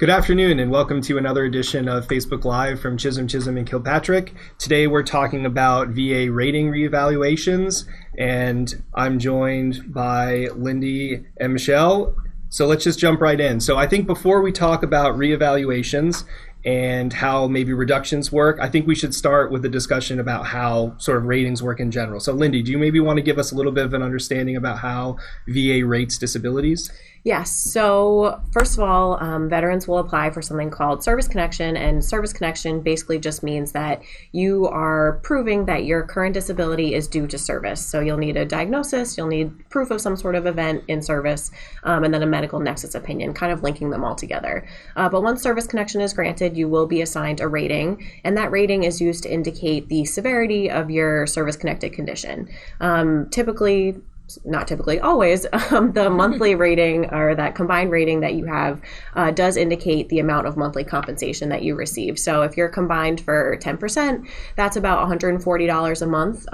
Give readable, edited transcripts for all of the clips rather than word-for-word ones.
Good afternoon and welcome to another edition of Facebook Live from Chisholm, and Kilpatrick. Today we're talking about VA Rating Reevaluations, and I'm joined by Lindy and Michelle. So let's just jump right in. So I think before we talk about reevaluations and how maybe reductions work, I think we should start with a discussion about how sort of ratings work in general. So Lindy, do you maybe want to give us a little bit of an understanding about how VA rates disabilities? Yes. So first of all, veterans will apply for something called service connection, and service connection basically just means that you are proving that your current disability is due to service. So you'll need a diagnosis, you'll need proof of some sort of event in service, and then a medical nexus opinion, kind of linking them all together. But once service connection is granted, you will be assigned a rating, and that rating is used to indicate the severity of your service-connected condition. Not typically, always, the monthly rating or that combined rating that you have does indicate the amount of monthly compensation that you receive. So if you're combined for 10%, that's about $140 a month.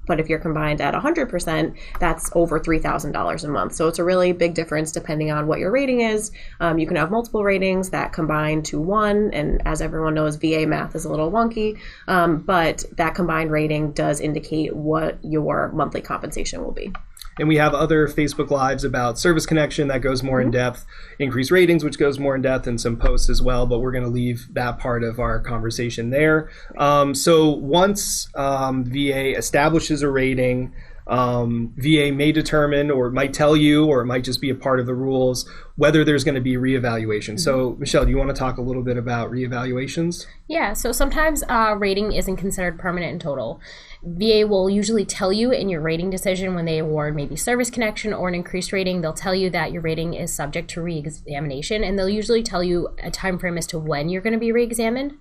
But if you're combined at 100%, that's over $3,000 a month. So it's a really big difference depending on what your rating is. You can have multiple ratings that combine to one, and as everyone knows, VA math is a little wonky, but that combined rating does indicate what your monthly compensation will be. And we have other Facebook Lives about service connection that goes more in depth, increased ratings, which goes more in depth, and some posts as well, but we're going to leave that part of our conversation there. So once VA establishes a rating, VA may determine, or it might tell you, or it might just be a part of the rules, whether there's going to be reevaluation. So Michelle, do you want to talk a little bit about reevaluations? Yeah, so sometimes rating isn't considered permanent in total. VA will usually tell you in your rating decision when they award maybe service connection or an increased rating, they'll tell you that your rating is subject to reexamination, and they'll usually tell you a time frame as to when you're going to be reexamined.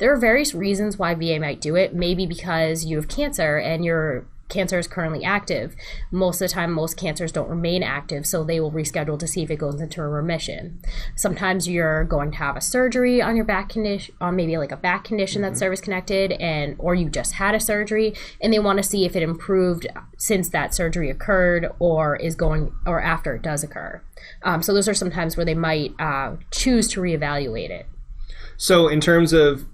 There are various reasons why VA might do it, maybe because you have cancer and your cancer is currently active. Most of the time, most cancers don't remain active, so they will reschedule to see if it goes into a remission. Sometimes you're going to have a surgery on your back condition, on maybe like a back condition that's service connected, or you just had a surgery, and they want to see if it improved since that surgery occurred or after it does occur. So those are some times where they might choose to reevaluate it. So in terms of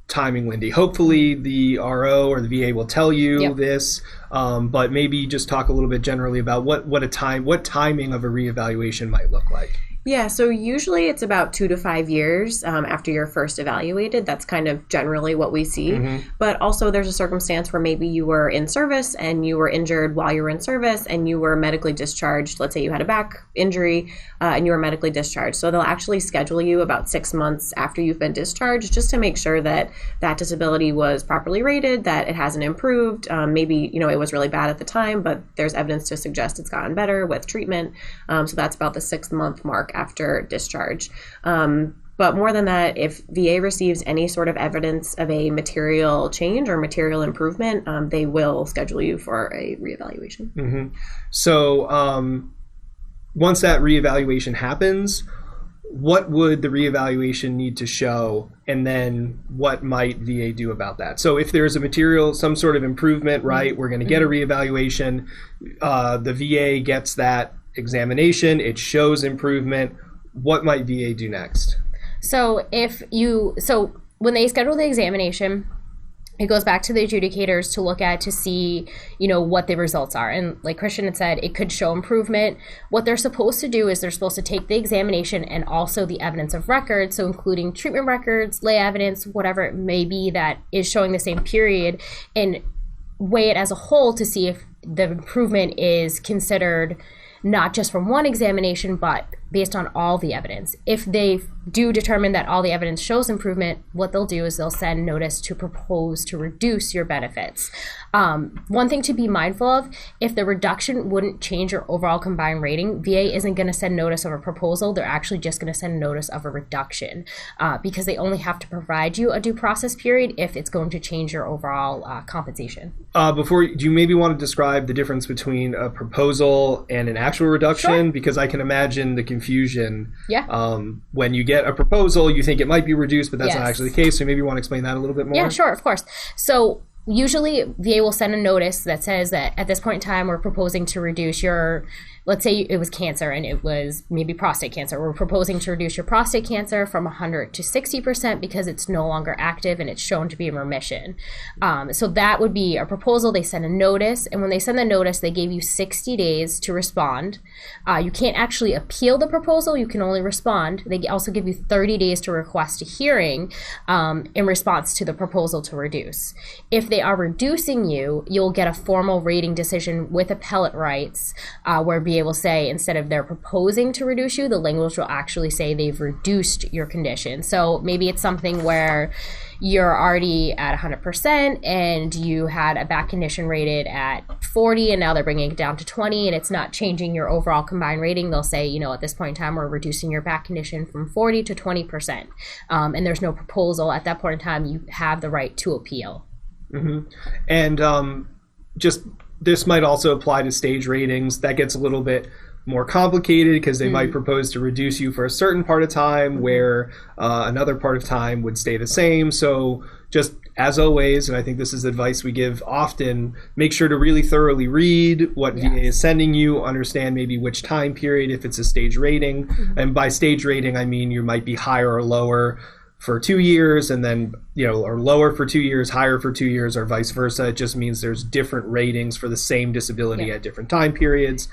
timing, Lindy, hopefully the RO or the VA will tell you this, but maybe just talk a little bit generally about what timing of a reevaluation might look like. Yeah, so usually it's about 2 to 5 years after you're first evaluated. That's kind of generally what we see. But also there's a circumstance where maybe you were in service and you were injured while you were in service and you were medically discharged. Let's say you had a back injury and you were medically discharged. So they'll actually schedule you about 6 months after you've been discharged just to make sure that that disability was properly rated, that it hasn't improved. Maybe, it was really bad at the time, but there's evidence to suggest it's gotten better with treatment. So that's about the 6-month mark after discharge. But more than that, if VA receives any sort of evidence of a material change or material improvement, they will schedule you for a reevaluation. So once that reevaluation happens, what would the reevaluation need to show, and then what might VA do about that? So if there's some sort of improvement, right, we're going to get a reevaluation, the VA gets that examination, it shows improvement, what might VA do next? So when they schedule the examination, it goes back to the adjudicators to look at to see, what the results are. And like Christian had said, it could show improvement. What they're supposed to do is they're supposed to take the examination and also the evidence of record, so including treatment records, lay evidence, whatever it may be that is showing the same period, and weigh it as a whole to see if the improvement is considered not just from one examination, but based on all the evidence. If they do determine that all the evidence shows improvement, what they'll do is they'll send notice to propose to reduce your benefits. One thing to be mindful of, if the reduction wouldn't change your overall combined rating, VA isn't going to send notice of a proposal. They're actually just going to send notice of a reduction because they only have to provide you a due process period if it's going to change your overall compensation. Do you maybe want to describe the difference between a proposal and an actual reduction? Sure. Because I can imagine the confusion. When you get a proposal, you think it might be reduced, but that's not actually the case. So maybe you want to explain that a little bit more? Yeah, sure, of course. So usually VA will send a notice that says that at this point in time, we're proposing to reduce your let's say it was cancer and it was maybe prostate cancer. We're proposing to reduce your prostate cancer from 100 to 60% because it's no longer active and it's shown to be in remission. So that would be a proposal. They send a notice, and when they send the notice, they gave you 60 days to respond. You can't actually appeal the proposal. You can only respond. They also give you 30 days to request a hearing in response to the proposal to reduce. If they are reducing you, you'll get a formal rating decision with appellate rights where VA will say, instead of they're proposing to reduce you, the language will actually say they've reduced your condition. So maybe it's something where you're already at 100% and you had a back condition rated at 40 and now they're bringing it down to 20 and it's not changing your overall combined rating. They'll say, you know, at this point in time, we're reducing your back condition from 40 to 20%. And there's no proposal. At that point in time, you have the right to appeal. Mm-hmm. And just this might also apply to stage ratings. That gets a little bit more complicated because they might propose to reduce you for a certain part of time where another part of time would stay the same. So just as always, and I think this is advice we give often, make sure to really thoroughly read what VA is sending you, understand maybe which time period if it's a stage rating. And by stage rating, I mean you might be higher or lower for 2 years and then, you know, or lower for 2 years, higher for 2 years, or vice versa. It just means there's different ratings for the same disability at different time periods.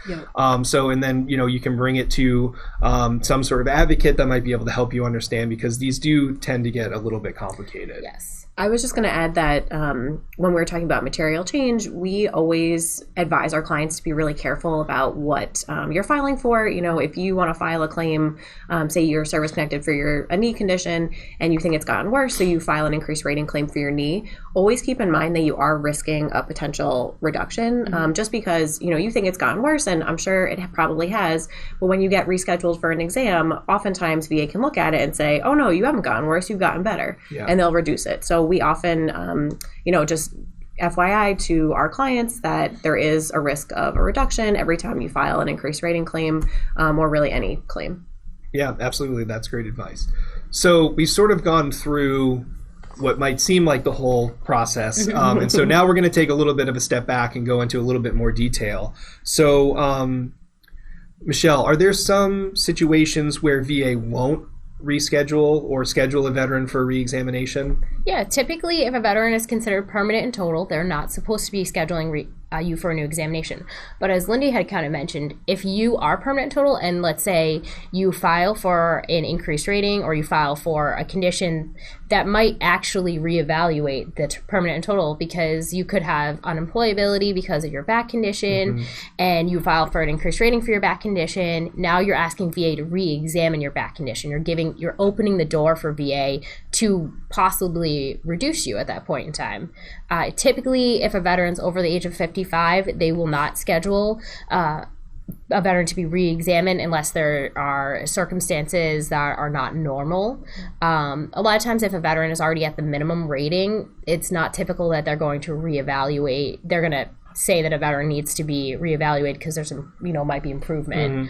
So, and then, you know, you can bring it to some sort of advocate that might be able to help you understand, because these do tend to get a little bit complicated. Yes. I was just going to add that when we're talking about material change, we always advise our clients to be really careful about what you're filing for. You know, if you want to file a claim, say you're service connected for a knee condition and you think it's gotten worse, so you file an increased rating claim for your knee, always keep in mind that you are risking a potential reduction just because, you know, you think it's gotten worse, and I'm sure it probably has, but when you get rescheduled for an exam, oftentimes VA can look at it and say, oh no, you haven't gotten worse, you've gotten better, and they'll reduce it. So we often, you know, just FYI to our clients that there is a risk of a reduction every time you file an increased rating claim, or really any claim. Yeah, absolutely. That's great advice. So we've sort of gone through what might seem like the whole process. And so now we're going to take a little bit of a step back and go into a little bit more detail. So, Michelle, are there some situations where VA won't reschedule or schedule a veteran for reexamination? Yeah, typically if a veteran is considered permanent in total, they're not supposed to be scheduling you for a new examination. But as Lindy had kind of mentioned, if you are permanent in total and let's say you file for an increased rating or you file for a condition that might actually reevaluate the permanent in total, because you could have unemployability because of your back condition and you file for an increased rating for your back condition. Now you're asking VA to re-examine your back condition. You're opening the door for VA to possibly reduce you at that point in time. Typically, if a veteran's over the age of 55, they will not schedule a veteran to be re-examined unless there are circumstances that are not normal. A lot of times if a veteran is already at the minimum rating, it's not typical that they're going to reevaluate. They're going to say that a veteran needs to be reevaluated because there's some, you know, might be improvement.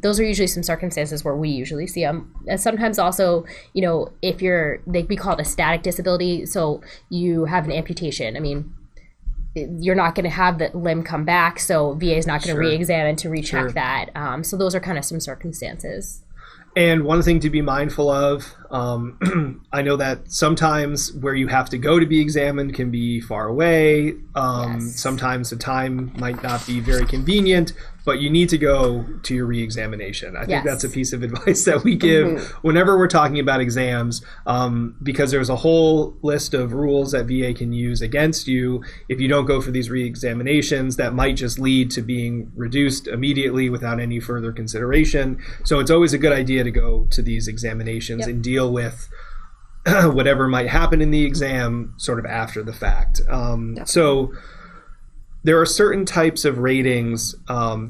Those are usually some circumstances where we usually see them. And sometimes also, you know, if we call it a static disability, so you have an amputation. I mean, you're not going to have the limb come back, so VA is not going to re-examine to recheck that. So those are kind of some circumstances. And one thing to be mindful of, I know that sometimes where you have to go to be examined can be far away. Sometimes the time might not be very convenient, but you need to go to your re-examination. I think that's a piece of advice that we give whenever we're talking about exams, because there's a whole list of rules that VA can use against you if you don't go for these re-examinations that might just lead to being reduced immediately without any further consideration. So it's always a good idea to go to these examinations and deal with whatever might happen in the exam sort of after the fact. So there are certain types of ratings.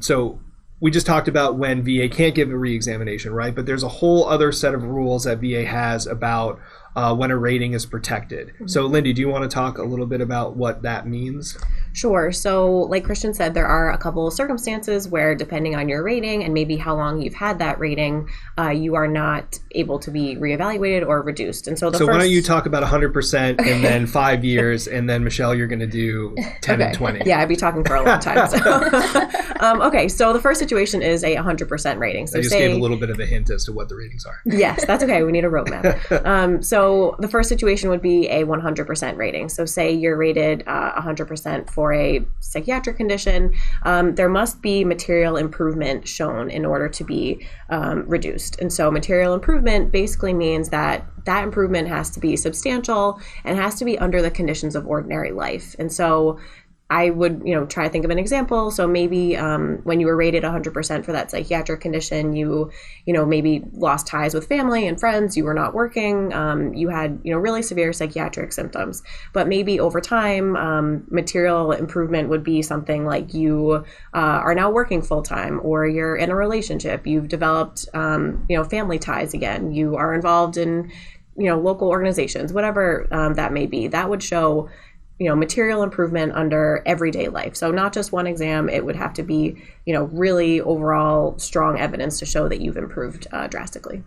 So we just talked about when VA can't give a re-examination, right? But there's a whole other set of rules that VA has about when a rating is protected. So Lindy, do you want to talk a little bit about what that means? Sure. So like Christian said, there are a couple of circumstances where depending on your rating and maybe how long you've had that rating, you are not able to be reevaluated or reduced. And so why don't you talk about 100% and then 5 years, and then Michelle, you're going to do 10 and 20. Yeah, I'd be talking for a long time. So. Okay, so the first situation is a 100% rating. So I just gave a little bit of a hint as to what the ratings are. Yes, that's okay. We need a roadmap. So the first situation would be a 100% rating. So say you're rated 100% for a psychiatric condition, there must be material improvement shown in order to be reduced. And so material improvement basically means that improvement has to be substantial and has to be under the conditions of ordinary life. And so I would, try to think of an example. So maybe when you were rated 100% for that psychiatric condition, you maybe lost ties with family and friends, you were not working, you had, really severe psychiatric symptoms. But maybe over time, material improvement would be something like you are now working full time, or you're in a relationship, you've developed, family ties again, you are involved in, local organizations, whatever that may be. That would show material improvement under everyday life. So not just one exam, it would have to be, really overall strong evidence to show that you've improved drastically.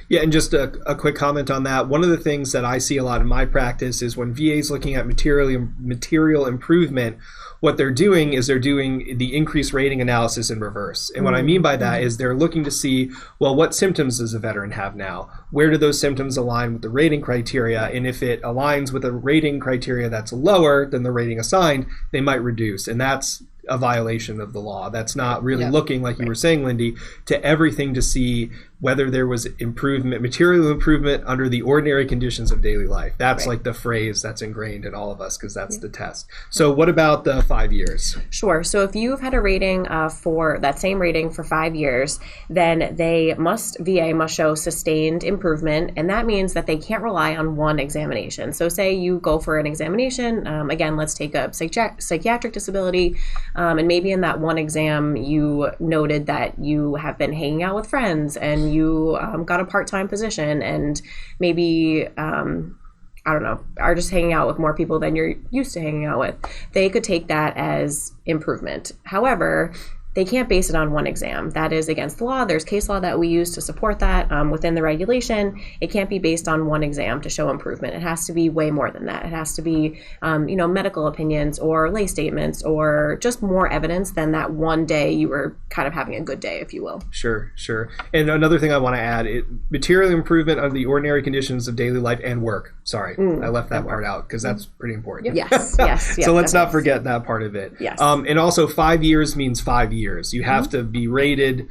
Yeah, and just a quick comment on that. One of the things that I see a lot in my practice is when VA is looking at material improvement, what they're doing is they're doing the increased rating analysis in reverse. And what I mean by that is they're looking to see, well, what symptoms does a veteran have now? Where do those symptoms align with the rating criteria? And if it aligns with a rating criteria that's lower than the rating assigned, they might reduce. And that's a violation of the law. That's not really looking, like you were saying, Lindy, to everything to see whether there was improvement, material improvement under the ordinary conditions of daily life. That's like the phrase that's ingrained in all of us, because that's the test. So what about the 5 years? Sure. So if you've had a rating for that same rating for 5 years, then VA must show sustained improvement. And that means that they can't rely on one examination. So say you go for an examination, again, let's take a psychiatric disability, and maybe in that one exam, you noted that you have been hanging out with friends and you got a part-time position and maybe, are just hanging out with more people than you're used to hanging out with. They could take that as improvement. However, they can't base it on one exam. That is against the law. There's case law that we use to support that within the regulation. It can't be based on one exam to show improvement. It has to be way more than that. It has to be, medical opinions or lay statements or just more evidence than that one day you were kind of having a good day, if you will. Sure. And another thing I want to add, material improvement under the ordinary conditions of daily life and work. Sorry, I left that part out because that's pretty important. Yes. So let's not forget that part of it. Yes. And also 5 years means 5 years. You have to be rated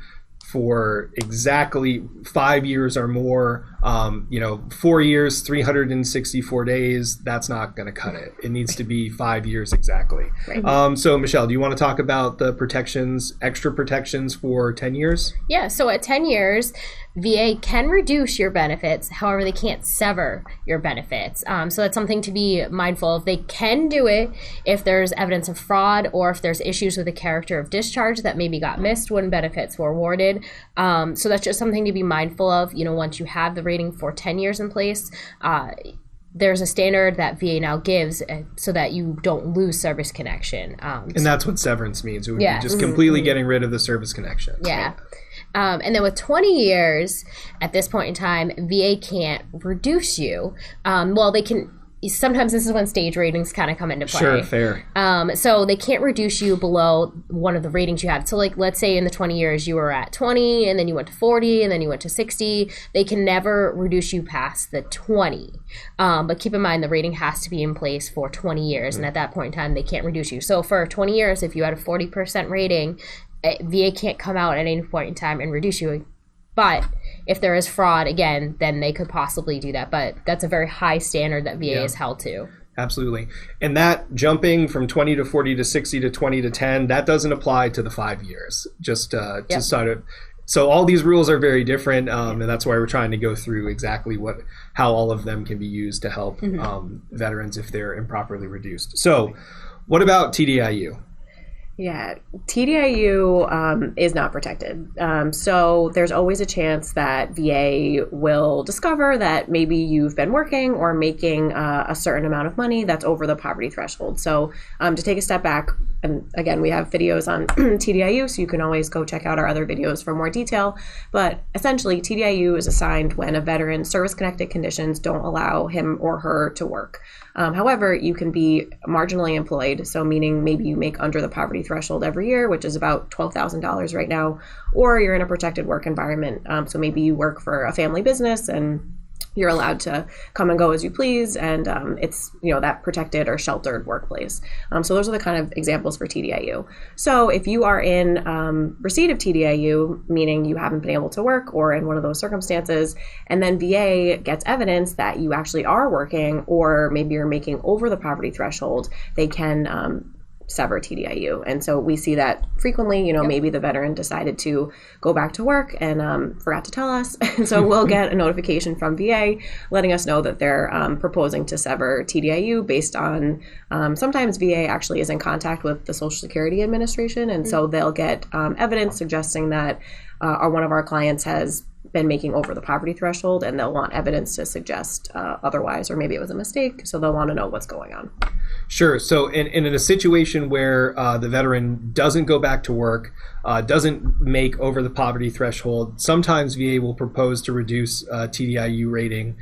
for exactly 5 years or more. 4 years, 364 days, that's not going to cut it. It needs to be 5 years exactly. Right. So Michelle, do you want to talk about the extra protections for 10 years? Yeah, so at 10 years, VA can reduce your benefits. However, they can't sever your benefits. So that's something to be mindful of. They can do it if there's evidence of fraud or if there's issues with the character of discharge that maybe got missed when benefits were awarded. So that's just something to be mindful of. Once you have the rating for 10 years in place, there's a standard that VA now gives so that you don't lose service connection. And that's what severance means. It would be just completely getting rid of the service connection. Yeah. And then with 20 years, at this point in time, VA can't reduce you. Well, they can. Sometimes this is when stage ratings kind of come into play. Sure, fair. So they can't reduce you below one of the ratings you have. So let's say in the 20 years you were at 20 and then you went to 40 and then you went to 60. They can never reduce you past the 20. But keep in mind the rating has to be in place for 20 years. And at that point in time, they can't reduce you. So for 20 years, if you had a 40% rating, VA can't come out at any point in time and reduce you. But if there is fraud, again, then they could possibly do that. But that's a very high standard that VA is held to. Absolutely. And that jumping from 20 to 40 to 60 to 20 to 10, that doesn't apply to the 5 years. Just sort of. So all these rules are very different, and that's why we're trying to go through exactly how all of them can be used to help veterans if they're improperly reduced. So what about TDIU? Yeah, TDIU is not protected. So there's always a chance that VA will discover that maybe you've been working or making a certain amount of money that's over the poverty threshold. So to take a step back, and again, we have videos on TDIU, so you can always go check out our other videos for more detail. But essentially, TDIU is assigned when a veteran's service-connected conditions don't allow him or her to work. However, you can be marginally employed, so meaning maybe you make under the poverty threshold every year, which is about $12,000 right now, or you're in a protected work environment. So maybe you work for a family business and you're allowed to come and go as you please, and it's that protected or sheltered workplace. So those are the kind of examples for TDIU. So if you are in receipt of TDIU, meaning you haven't been able to work or in one of those circumstances, and then VA gets evidence that you actually are working or maybe you're making over the poverty threshold, they can sever TDIU. And so we see that frequently, maybe the veteran decided to go back to work and forgot to tell us. And so we'll get a notification from VA letting us know that they're proposing to sever TDIU based on, sometimes VA actually is in contact with the Social Security Administration. And so they'll get evidence suggesting that one of our clients has been making over the poverty threshold, and they'll want evidence to suggest otherwise, or maybe it was a mistake, so they'll want to know what's going on. Sure. So in a situation where the veteran doesn't go back to work, doesn't make over the poverty threshold, sometimes VA will propose to reduce TDIU rating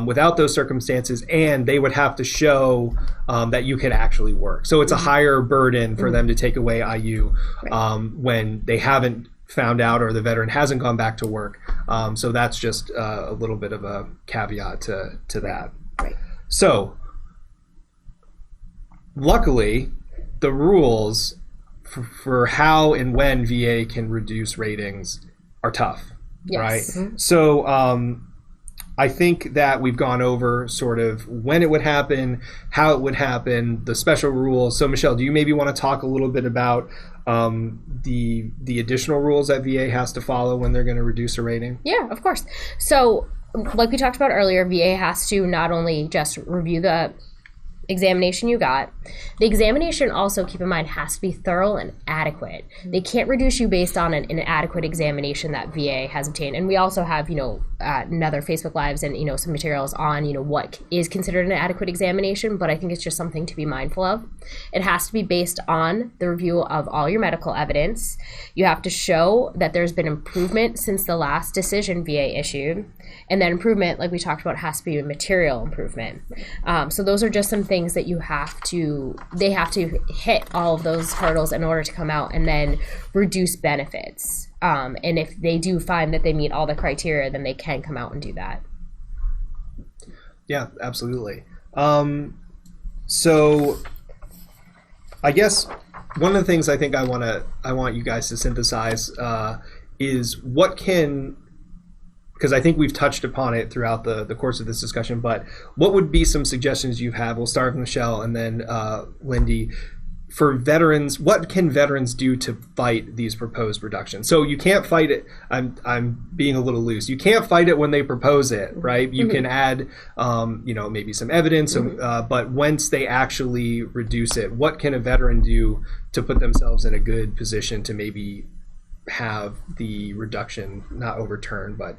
without those circumstances, and they would have to show that you can actually work. So it's a higher burden for them to take away IU when they haven't found out or the veteran hasn't gone back to work. So that's just a little bit of a caveat to that. Right. So luckily, the rules for how and when VA can reduce ratings are tough, right? Mm-hmm. So I think that we've gone over sort of when it would happen, how it would happen, the special rules. So Michelle, do you maybe want to talk a little bit about the additional rules that VA has to follow when they're going to reduce a rating? Yeah, of course. So like we talked about earlier, VA has to not only just review the examination you got, the examination also, keep in mind, has to be thorough and adequate. They can't reduce you based on an inadequate examination that VA has obtained. And we also have, another Facebook Lives and, some materials on, what is considered an adequate examination, but I think it's just something to be mindful of. It has to be based on the review of all your medical evidence. You have to show that there's been improvement since the last decision VA issued. And that improvement, like we talked about, has to be a material improvement. So those are just some things that they have to hit all of those hurdles in order to come out and then reduce benefits. And if they do find that they meet all the criteria, then they can come out and do that. Yeah, absolutely. So I guess one of the things I think I want you guys to synthesize is because I think we've touched upon it throughout the course of this discussion, but what would be some suggestions you have? We'll start with Michelle and then Lindy. For veterans, what can veterans do to fight these proposed reductions? So you can't fight it. I'm being a little loose. You can't fight it when they propose it, right? You can add, maybe some evidence, but once they actually reduce it, what can a veteran do to put themselves in a good position to maybe have the reduction not overturned, but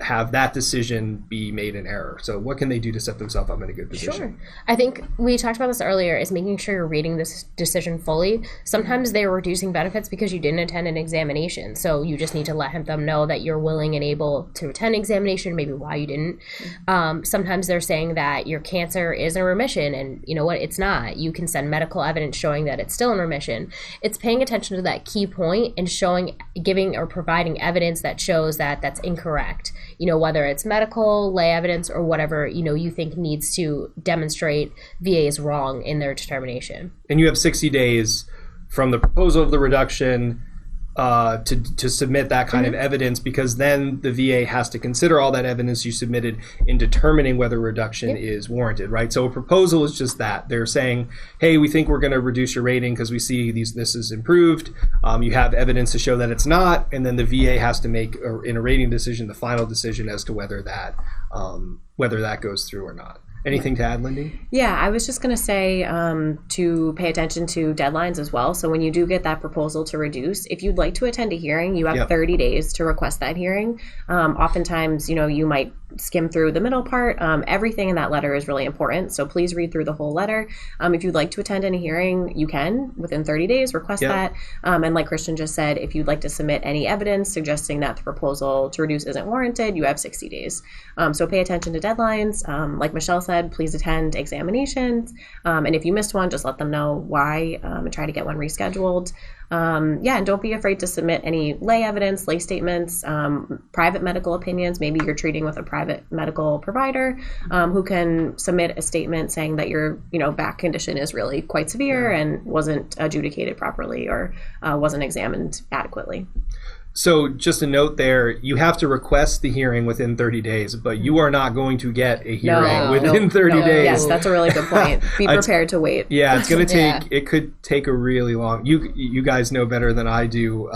have that decision be made in error? So what can they do to set themselves up in a good position? Sure. I think we talked about this earlier, is making sure you're reading this decision fully. Sometimes they are reducing benefits because you didn't attend an examination. So you just need to let them know that you're willing and able to attend an examination, maybe why you didn't. Sometimes they're saying that your cancer is in remission, and you know what, it's not. You can send medical evidence showing that it's still in remission. It's paying attention to that key point and giving or providing evidence that shows that that's incorrect, whether it's medical, lay evidence, or whatever, you think needs to demonstrate VA is wrong in their determination. And you have 60 days from the proposal of the reduction to submit that kind of evidence, because then the VA has to consider all that evidence you submitted in determining whether reduction is warranted, right? So a proposal is just that. They're saying, hey, we think we're going to reduce your rating because we see this is improved. You have evidence to show that it's not, and then the VA has to make, in a rating decision, the final decision as to whether that goes through or not. Anything to add, Lindy? Yeah, I was just going to say to pay attention to deadlines as well. So when you do get that proposal to reduce, if you'd like to attend a hearing, you have 30 days to request that hearing. Oftentimes, you might skim through the middle part. Everything in that letter is really important. So please read through the whole letter. If you'd like to attend any hearing, you can within 30 days request that. And like Christian just said, if you'd like to submit any evidence suggesting that the proposal to reduce isn't warranted, you have 60 days. So pay attention to deadlines. Like Michelle said, please attend examinations. And if you missed one, just let them know why and try to get one rescheduled. And don't be afraid to submit any lay evidence, lay statements, private medical opinions. Maybe you're treating with a private medical provider who can submit a statement saying that your back condition is really quite severe and wasn't adjudicated properly or wasn't examined adequately. So just a note there, you have to request the hearing within 30 days, but you are not going to get a hearing within 30 days. Yes, that's a really good point. Be prepared to wait. Yeah, it's going to take, it could take a really long, you guys know better than I do,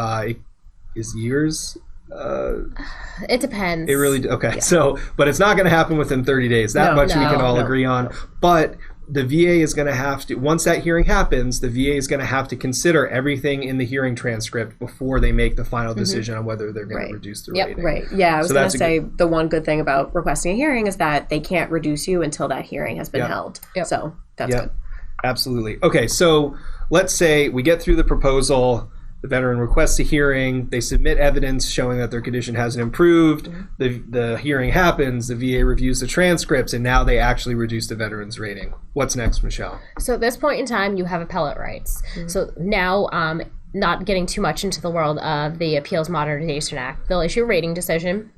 is years? It depends. It really, okay. So, but it's not going to happen within 30 days. That much we can all agree on. But the VA is going to have to, once that hearing happens, the VA is going to have to consider everything in the hearing transcript before they make the final decision on whether they're going to reduce the rating. Right. Yeah, I was going to say the one good thing about requesting a hearing is that they can't reduce you until that hearing has been held. So that's good. Absolutely. Okay, so let's say we get through the proposal. The veteran requests a hearing, they submit evidence showing that their condition hasn't improved, the hearing happens, the VA reviews the transcripts, and now they actually reduce the veteran's rating. What's next, Michelle? So at this point in time, you have appellate rights. So now, not getting too much into the world of the Appeals Modernization Act, they'll issue a rating decision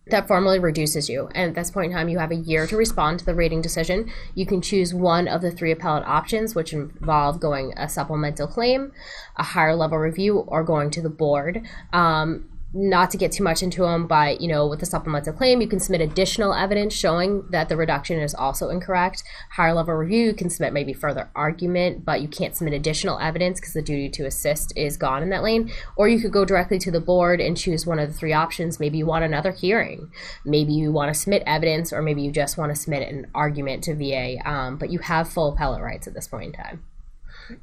that formally reduces you. And at this point in time, you have a year to respond to the rating decision. You can choose one of the 3 appellate options, which involve going a supplemental claim, a higher level review, or going to the board. Not to get too much into them, but with the supplemental claim, you can submit additional evidence showing that the reduction is also incorrect. Higher level review, you can submit maybe further argument, but you can't submit additional evidence because the duty to assist is gone in that lane. Or you could go directly to the board and choose one of the 3 options. Maybe you want another hearing. Maybe you want to submit evidence, or maybe you just want to submit an argument to VA. But you have full appellate rights at this point in time.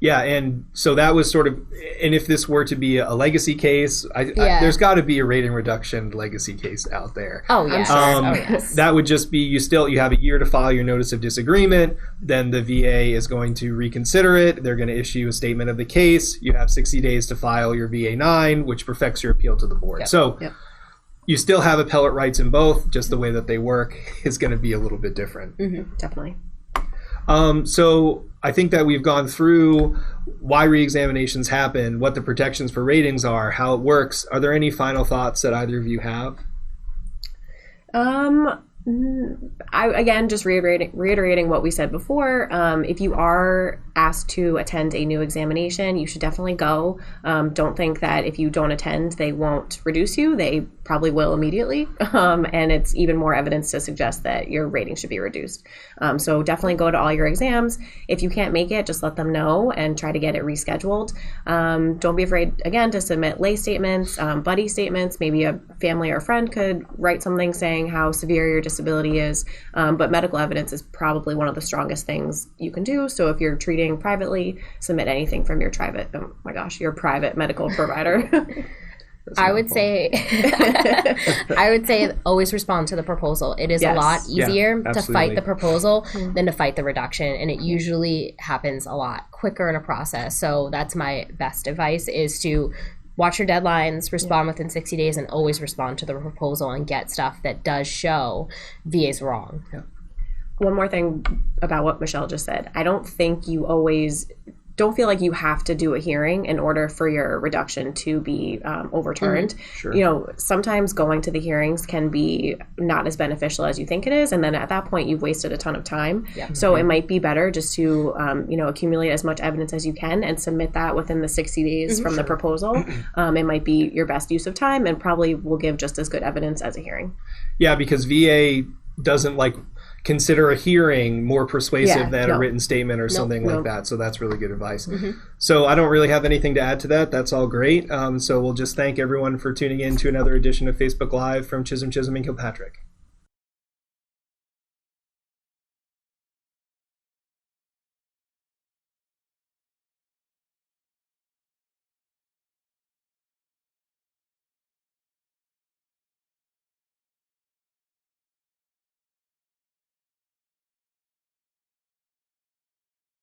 Yeah, and so that was sort of, and if this were to be a legacy case, there's got to be a rating reduction legacy case out there. Oh, yes. That would just be, you have a year to file your notice of disagreement, then the VA is going to reconsider it, they're going to issue a statement of the case, you have 60 days to file your VA-9, which perfects your appeal to the board. So you still have appellate rights in both, just the way that they work is going to be a little bit different. Definitely. So I think that we've gone through why reexaminations happen, what the protections for ratings are, how it works. Are there any final thoughts that either of you have? Again, just reiterating what we said before, if you are asked to attend a new examination, you should definitely go. Don't think that if you don't attend, they won't reduce you. They probably will immediately. And it's even more evidence to suggest that your rating should be reduced. So definitely go to all your exams. If you can't make it, just let them know and try to get it rescheduled. Don't be afraid, again, to submit lay statements, buddy statements. Maybe a family or friend could write something saying how severe your disability is. But medical evidence is probably one of the strongest things you can do. So if you're treating privately, submit anything from your private medical provider. I would say always respond to the proposal. It is a lot easier to fight the proposal than to fight the reduction, and it usually happens a lot quicker in a process. So that's my best advice, is to watch your deadlines, respond within 60 days, and always respond to the proposal and get stuff that does show VA's wrong. One more thing about what Michelle just said. I don't think you always don't feel like you have to do a hearing in order for your reduction to be overturned. Sometimes going to the hearings can be not as beneficial as you think it is, and then at that point you've wasted a ton of time. So it might be better just to accumulate as much evidence as you can and submit that within the 60 days from the proposal. It might be your best use of time and probably will give just as good evidence as a hearing. Yeah, because VA doesn't consider a hearing more persuasive than a written statement or something like that. So that's really good advice. So I don't really have anything to add to that. That's all great. So we'll just thank everyone for tuning in to another edition of Facebook Live from Chisholm, and Kilpatrick.